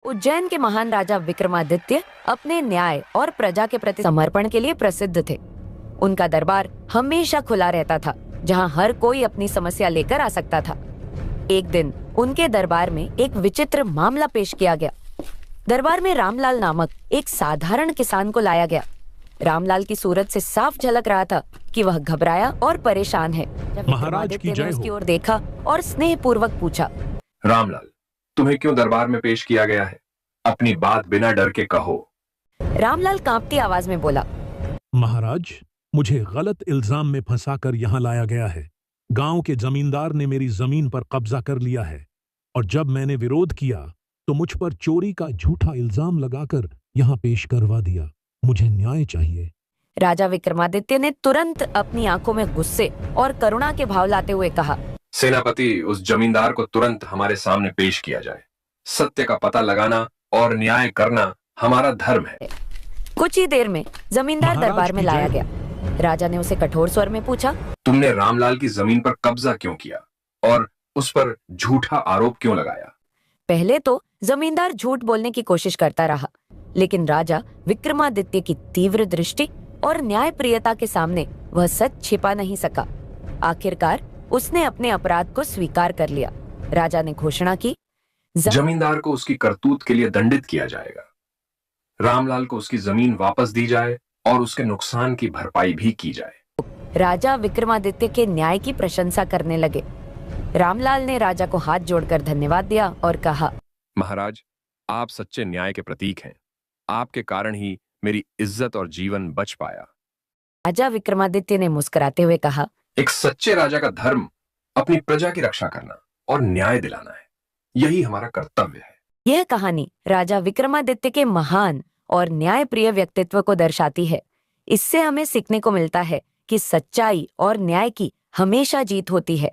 उज्जैन के महान राजा विक्रमादित्य अपने न्याय और प्रजा के प्रति समर्पण के लिए प्रसिद्ध थे। उनका दरबार हमेशा खुला रहता था, जहां हर कोई अपनी समस्या लेकर आ सकता था। एक दिन उनके दरबार में एक विचित्र मामला पेश किया गया। दरबार में रामलाल नामक एक साधारण किसान को लाया गया। रामलाल की सूरत से साफ झलक रहा था कि वह घबराया और परेशान है। जब विक्रमादित्य ने उसकी ओर देखा और स्नेहपूर्वक पूछा, रामलाल, तुम्हें क्यों दरबार में पेश किया गया है? अपनी बात बिना डर के कहो। रामलाल कांपती आवाज में बोला, महाराज, मुझे गलत इल्जाम में फंसाकर यहाँ लाया गया है। गांव के जमींदार ने मेरी जमीन पर कब्जा कर लिया है और जब मैंने विरोध किया तो मुझ पर चोरी का झूठा इल्जाम लगाकर यहाँ पेश करवा दिया। मुझे न्याय चाहिए। राजा विक्रमादित्य ने तुरंत अपनी आंखों में गुस्से और करुणा के भाव लाते हुए कहा, सेनापति, उस जमींदार को तुरंत हमारे सामने पेश किया जाए। सत्य का पता लगाना और न्याय करना हमारा धर्म है। कुछ ही देर में जमींदार दरबार में लाया गया। राजा ने उसे कठोर स्वर में पूछा, तुमने रामलाल की जमीन पर कब्जा क्यों किया और उस पर झूठा आरोप क्यों लगाया? पहले तो जमींदार झूठ बोलने की कोशिश करता रहा, लेकिन राजा विक्रमादित्य की तीव्र दृष्टि और न्यायप्रियता के सामने वह सच छिपा नहीं सका। आखिरकार उसने अपने अपराध को स्वीकार कर लिया। राजा ने घोषणा की, जमींदार को उसकी करतूत के लिए दंडित किया जाएगा। रामलाल को उसकी जमीन वापस दी जाए और उसके नुकसान की भरपाई भी की जाए। राजा विक्रमादित्य के न्याय की प्रशंसा करने लगे। रामलाल ने राजा को हाथ जोड़कर धन्यवाद दिया और कहा, महाराज, आप सच्चे न्याय के प्रतीक हैं। आपके कारण ही मेरी इज्जत और जीवन बच पाया। राजा विक्रमादित्य ने मुस्कुराते हुए कहा, एक सच्चे राजा का धर्म अपनी प्रजा की रक्षा करना और न्याय दिलाना है। यही हमारा कर्तव्य है। यह कहानी राजा विक्रमादित्य के महान और न्यायप्रिय व्यक्तित्व को दर्शाती है। इससे हमें सीखने को मिलता है कि सच्चाई और न्याय की हमेशा जीत होती है।